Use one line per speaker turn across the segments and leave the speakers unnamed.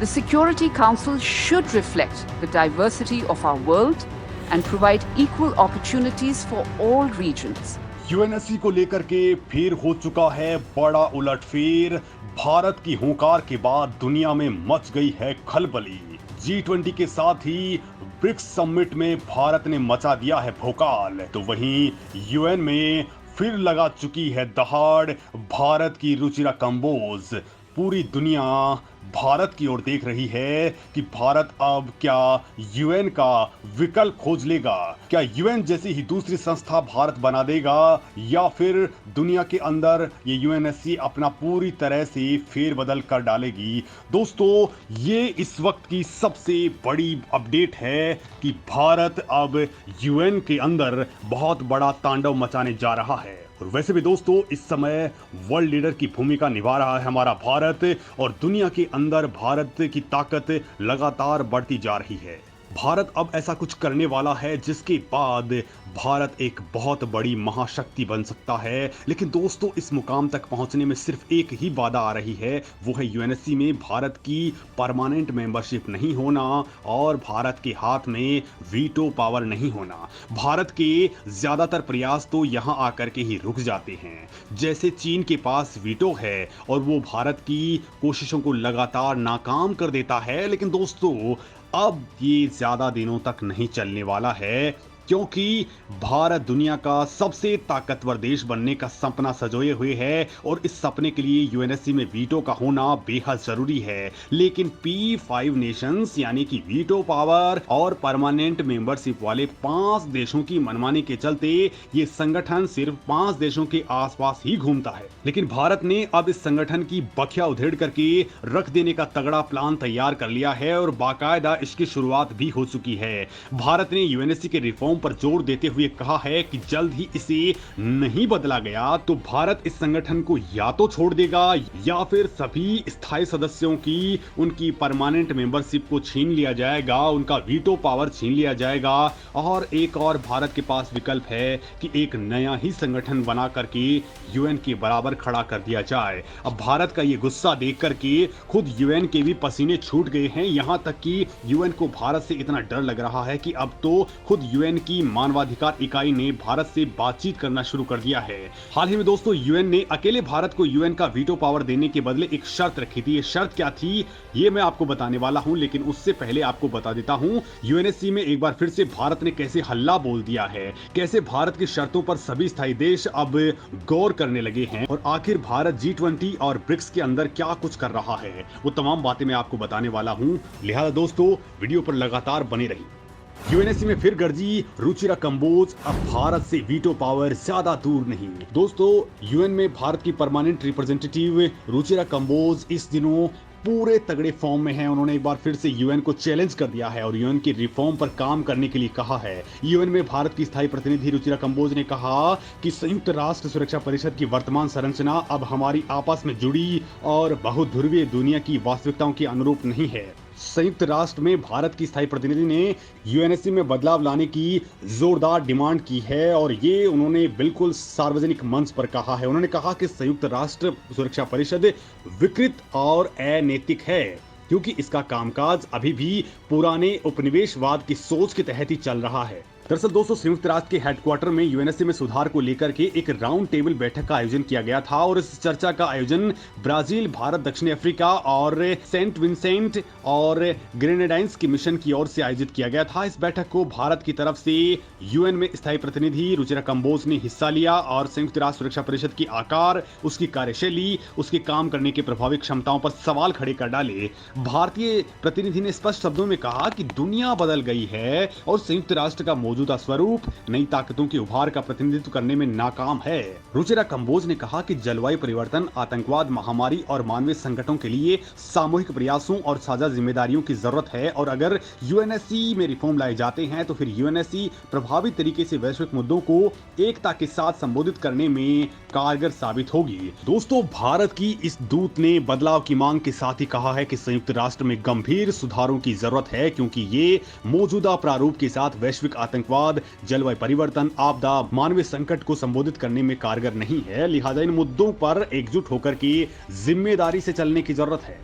The Security Council should reflect the diversity of our world and provide equal opportunities for all regions.
UNSC को लेकर के फिर हो चुका है बड़ा उलटफेर। भारत की हुंकार के बाद दुनिया में मच गई है खलबली। G20 के साथ ही ब्रिक्स समिट में भारत ने मचा दिया है भोकाल, तो वहीं यूएन में फिर लगा चुकी है दहाड़ भारत की रुचिरा कंबोज। पूरी दुनिया भारत की ओर देख रही है कि भारत अब क्या यूएन का विकल्प खोज लेगा, क्या यूएन जैसी ही दूसरी संस्था भारत बना देगा, या फिर दुनिया के अंदर ये यूएनएससी अपना पूरी तरह से फेरबदल कर डालेगी। दोस्तों, ये इस वक्त की सबसे बड़ी अपडेट है कि भारत अब यूएन के अंदर बहुत बड़ा तांडव मचाने जा रहा है। और वैसे भी दोस्तों, इस समय वर्ल्ड लीडर की भूमिका निभा रहा है हमारा भारत, और दुनिया के अंदर भारत की ताकत लगातार बढ़ती जा रही है। भारत अब ऐसा कुछ करने वाला है जिसके बाद भारत एक बहुत बड़ी महाशक्ति बन सकता है। लेकिन दोस्तों, इस मुकाम तक पहुंचने में सिर्फ एक ही बाधा आ रही है, वो है यूएनएससी में भारत की परमानेंट मेंबरशिप नहीं होना और भारत के हाथ में वीटो पावर नहीं होना। भारत के ज्यादातर प्रयास तो यहां आकर के ही रुक जाते हैं। जैसे चीन के पास वीटो है और वो भारत की कोशिशों को लगातार नाकाम कर देता है। लेकिन दोस्तों, अब ये ज्यादा दिनों तक नहीं चलने वाला है, क्योंकि भारत दुनिया का सबसे ताकतवर देश बनने का सपना सजोए हुए है और इस सपने के लिए यूएनएससी में वीटो का होना बेहद जरूरी है। लेकिन P5 नेशंस यानी कि वीटो पावर और परमानेंट मेंबरशिप वाले 5 देशों की मनमानी के चलते ये संगठन सिर्फ 5 देशों के आसपास ही घूमता है। लेकिन भारत ने अब इस संगठन की बखिया उधेड़ करके रख देने का तगड़ा प्लान तैयार कर लिया है और बाकायदा इसकी शुरुआत भी हो चुकी है। भारत ने यूएनएससी के रिफॉर्म पर जोर देते हुए कहा है कि जल्द ही इसे नहीं बदला गया तो भारत इस संगठन को या तो छोड़ देगा या फिर सभी स्थायी सदस्यों की उनकी परमानेंट मेंबरशिप को छीन लिया जाएगा, उनका वीटो पावर छीन लिया जाएगा। और एक और भारत के पास विकल्प है कि एक नया ही संगठन बना करके यूएन के बराबर खड़ा कर दिया जाए। अब भारत का ये गुस्सा देख करके खुद यूएन के भी पसीने छूट गए हैं, यहां तक कि यूएन को भारत से इतना डर लग रहा है कि अब तो खुद यूएन की मानवाधिकार इकाई ने भारत से बातचीत करना शुरू कर दिया है। हाल ही में दोस्तों, यूएन ने अकेले भारत को यूएन का वीटो पावर देने के बदले एक शर्त रखी थी। ये शर्त क्या थी, ये मैं आपको बताने वाला हूं, लेकिन उससे पहले आपको बता देता हूं यूएनएससी में एक बार फिर से भारत ने कैसे हल्ला बोल दिया है, कैसे भारत की शर्तों पर सभी स्थायी देश अब गौर करने लगे हैं और आखिर भारत G20 और ब्रिक्स के अंदर क्या कुछ कर रहा है, वो तमाम बातें मैं आपको बताने वाला हूं। लिहाजा दोस्तों, वीडियो पर लगातार बने रहिए। यूएनएससी में फिर गर्जी रुचिरा कंबोज, अब भारत से वीटो पावर ज्यादा दूर नहीं। दोस्तों, यूएन में भारत की परमानेंट रिप्रेजेंटेटिव रुचिरा कंबोज इस दिनों पूरे तगड़े फॉर्म में हैं। उन्होंने एक बार फिर से यूएन को चैलेंज कर दिया है और यूएन की रिफॉर्म पर काम करने के लिए कहा है। यूएन में भारत की स्थायी प्रतिनिधि रुचिरा कंबोज ने कहा कि संयुक्त राष्ट्र सुरक्षा परिषद की वर्तमान संरचना अब हमारी आपस में जुड़ी और बहुध्रुवीय दुनिया की वास्तविकताओं के अनुरूप नहीं है। संयुक्त राष्ट्र में भारत की स्थायी प्रतिनिधि ने यूएनएससी में बदलाव लाने की जोरदार डिमांड की है और ये उन्होंने बिल्कुल सार्वजनिक मंच पर कहा है। उन्होंने कहा कि संयुक्त राष्ट्र सुरक्षा परिषद विकृत और अनैतिक है, क्योंकि इसका कामकाज अभी भी पुराने उपनिवेशवाद की सोच के तहत ही चल रहा है। दरअसल दोस्तों, संयुक्त राष्ट्र के हेडक्वार्टर में यूएनएससी में सुधार को लेकर के एक राउंड टेबल बैठक का आयोजन किया गया था और इस चर्चा का आयोजन ब्राजील, भारत, दक्षिण अफ्रीका और सेंट विंसेंट और ग्रेनेडाइंस की मिशन की ओर से आयोजित किया गया था। इस बैठक को भारत की तरफ से यूएन में स्थायी प्रतिनिधि रुचिरा कंबोज ने हिस्सा लिया और संयुक्त राष्ट्र सुरक्षा परिषद की आकार, उसकी कार्यशैली, उसके काम करने की प्रभावी क्षमताओं पर सवाल खड़े कर डाले। भारतीय प्रतिनिधि ने स्पष्ट शब्दों में कहा कि दुनिया बदल गई है और संयुक्त राष्ट्र का मौजूदा स्वरूप नई ताकतों के उभार का प्रतिनिधित्व करने में नाकाम है। रुचिरा कंबोज ने कहा कि जलवायु परिवर्तन, आतंकवाद, महामारी और मानवीय संकटों के लिए सामूहिक प्रयासों और साझा जिम्मेदारियों की जरूरत है और अगर यूएनएससी में रिफॉर्म लाए जाते हैं तो फिर यूएनएससी प्रभावी तरीके से वैश्विक मुद्दों को एकता के साथ संबोधित करने में कारगर साबित होगी। दोस्तों, भारत की इस दूत ने बदलाव की मांग के साथ ही कहा है कि संयुक्त राष्ट्र में गंभीर सुधारों की जरूरत है, क्योंकि ये मौजूदा प्रारूप के साथ वैश्विक आतंकवाद, जलवायु परिवर्तन, आपदा, मानवीय संकट को संबोधित करने में कारगर नहीं है। लिहाजा इन मुद्दों पर एकजुट होकर के जिम्मेदारी से चलने की जरूरत है।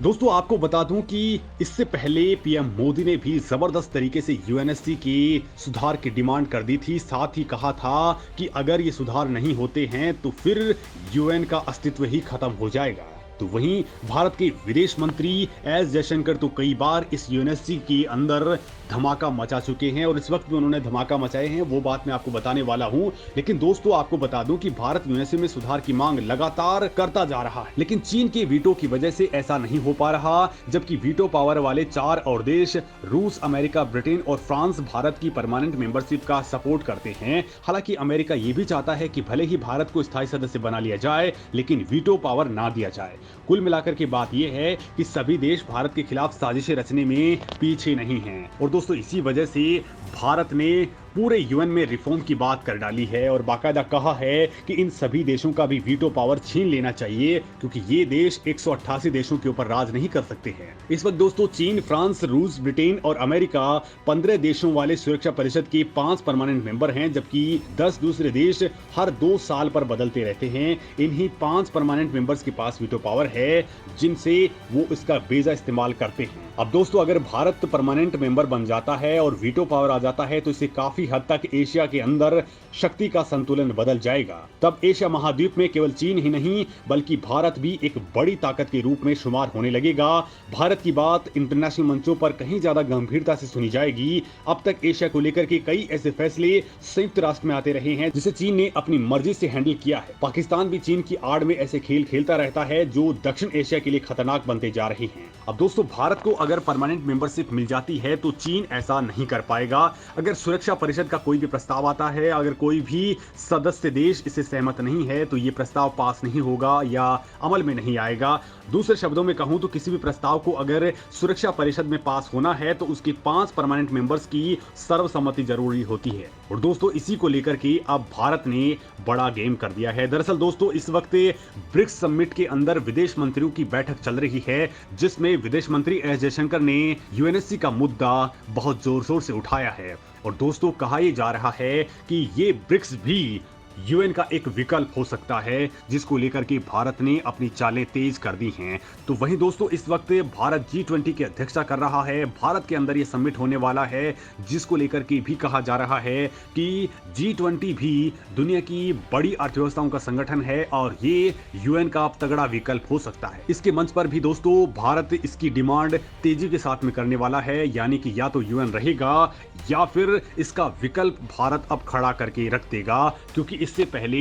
दोस्तों आपको बता दूं कि इससे पहले पीएम मोदी ने भी जबरदस्त तरीके से यूएनएससी के सुधार की डिमांड कर दी थी। साथ ही कहा था कि अगर ये सुधार नहीं होते हैं तो फिर यूएन का अस्तित्व ही खत्म हो जाएगा। तो वहीं भारत के विदेश मंत्री एस जयशंकर तो कई बार इस यूएनएससी के अंदर धमाका मचा चुके हैं और इस वक्त भी उन्होंने धमाका मचाए हैं, वो बात मैं आपको बताने वाला हूं। लेकिन दोस्तों आपको बता दूं कि भारत यूएनएससी में सुधार की मांग लगातार करता जा रहा है, लेकिन चीन के वीटो की वजह से ऐसा नहीं हो पा रहा। जबकि वीटो पावर वाले 4 और देश रूस, अमेरिका, ब्रिटेन और फ्रांस भारत की परमानेंट मेंबरशिप का सपोर्ट करते हैं। हालांकि अमेरिका ये भी चाहता है कि भले ही भारत को स्थायी सदस्य बना लिया जाए लेकिन वीटो पावर ना दिया जाए। कुल मिलाकर के बात यह है कि सभी देश भारत के खिलाफ साजिशें रचने में पीछे नहीं हैं और दोस्तों इसी वजह से भारत ने पूरे यूएन में रिफॉर्म की बात कर डाली है और बाकायदा कहा है कि इन सभी देशों का भी वीटो पावर छीन लेना चाहिए, क्योंकि ये देश 188 देशों के ऊपर राज नहीं कर सकते हैं। इस वक्त दोस्तों चीन, फ्रांस, रूस, ब्रिटेन और अमेरिका 15 देशों वाले सुरक्षा परिषद के 5 परमानेंट मेंबर हैं, जबकि 10 दूसरे देश हर 2 साल पर बदलते रहते हैं। इन्हीं 5 परमानेंट मेंबर्स के पास वीटो पावर है जिनसे वो इसका बेजा इस्तेमाल करते हैं। अब दोस्तों अगर भारत परमानेंट मेंबर बन जाता है और वीटो पावर आ जाता है तो इससे काफी हद तक एशिया के अंदर शक्ति का संतुलन बदल जाएगा। तब एशिया महाद्वीप में केवल चीन ही नहीं बल्कि भारत भी एक बड़ी ताकत के रूप में शुमार होने लगेगा। भारत की बात इंटरनेशनल मंचों पर कहीं ज्यादा गंभीरता से सुनी जाएगी। अब तक एशिया को लेकर के कई ऐसे फैसले संयुक्त राष्ट्र में आते रहे हैं जिसे चीन ने अपनी मर्जी से हैंडल किया है। पाकिस्तान भी चीन की आड़ में ऐसे खेल खेलता रहता है जो दक्षिण एशिया के लिए खतरनाक बनते जा रहे हैं। अब दोस्तों भारत को अगर परमानेंट मेंबरशिप मिल जाती है तो चीन ऐसा नहीं कर पाएगा। अगर सुरक्षा परिषद का कोई भी प्रस्ताव आता है, अगर कोई भी सदस्य देश इससे सहमत नहीं है तो ये प्रस्ताव पास नहीं होगा या अमल में नहीं आएगा। दूसरे शब्दों में कहूं तो किसी भी प्रस्ताव को अगर सुरक्षा परिषद में पास होना है तो उसके 5 परमानेंट मेंबर्स की सर्वसम्मति जरूरी होती है। और दोस्तों इसी को लेकर के अब भारत ने बड़ा गेम कर दिया है। दरअसल दोस्तों इस वक्त ब्रिक्स समिट के अंदर विदेश मंत्रियों की बैठक चल रही है जिसमें विदेश मंत्री एस जयशंकर ने यूएनएससी का मुद्दा बहुत जोर शोर से उठाया है। और दोस्तों कहा यह जा रहा है कि ये ब्रिक्स भी यूएन का एक विकल्प हो सकता है जिसको लेकर के भारत ने अपनी चालें तेज कर दी हैं। तो वहीं दोस्तों इस वक्त भारत G20 की अध्यक्षता कर रहा है। भारत के अंदर ये समिट होने वाला है जिसको लेकर के भी कहा जा रहा है कि G20 भी दुनिया की बड़ी अर्थव्यवस्थाओं का संगठन है और ये यूएन का तगड़ा विकल्प हो सकता है। इसके मंच पर भी दोस्तों भारत इसकी डिमांड तेजी के साथ में करने वाला है, यानी कि या तो यूएन रहेगा या फिर इसका विकल्प भारत अब खड़ा करके रख देगा। क्योंकि इससे पहले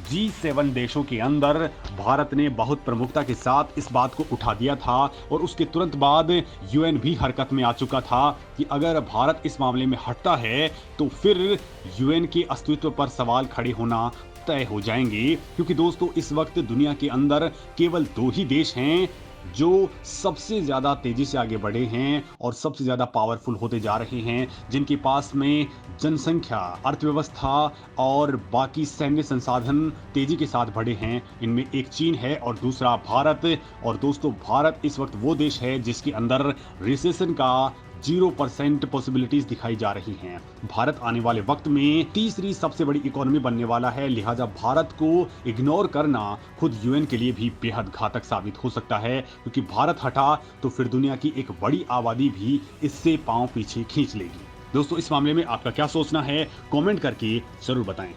G7 देशों के अंदर भारत ने बहुत प्रमुखता के साथ इस बात को उठा दिया था और उसके तुरंत बाद यूएन भी हरकत में आ चुका था कि अगर भारत इस मामले में हटता है तो फिर यूएन के अस्तित्व पर सवाल खड़े होना तय हो जाएंगे। क्योंकि दोस्तों इस वक्त दुनिया के अंदर केवल 2 ही देश हैं जो सबसे ज्यादा तेजी से आगे बढ़े हैं और सबसे ज्यादा पावरफुल होते जा रहे हैं, जिनके पास में जनसंख्या, अर्थव्यवस्था और बाकी सैन्य संसाधन तेजी के साथ बढ़े हैं। इनमें एक चीन है और दूसरा भारत। और दोस्तों भारत इस वक्त वो देश है जिसके अंदर रिसेशन का 0% पॉसिबिलिटीज दिखाई जा रही हैं। भारत आने वाले वक्त में तीसरी सबसे बड़ी इकोनॉमी बनने वाला है, लिहाजा भारत को इग्नोर करना खुद यूएन के लिए भी बेहद घातक साबित हो सकता है। क्योंकि भारत हटा तो फिर दुनिया की एक बड़ी आबादी भी इससे पांव पीछे खींच लेगी। दोस्तों इस मामले में आपका क्या सोचना है, कमेंट करके जरूर बताएं।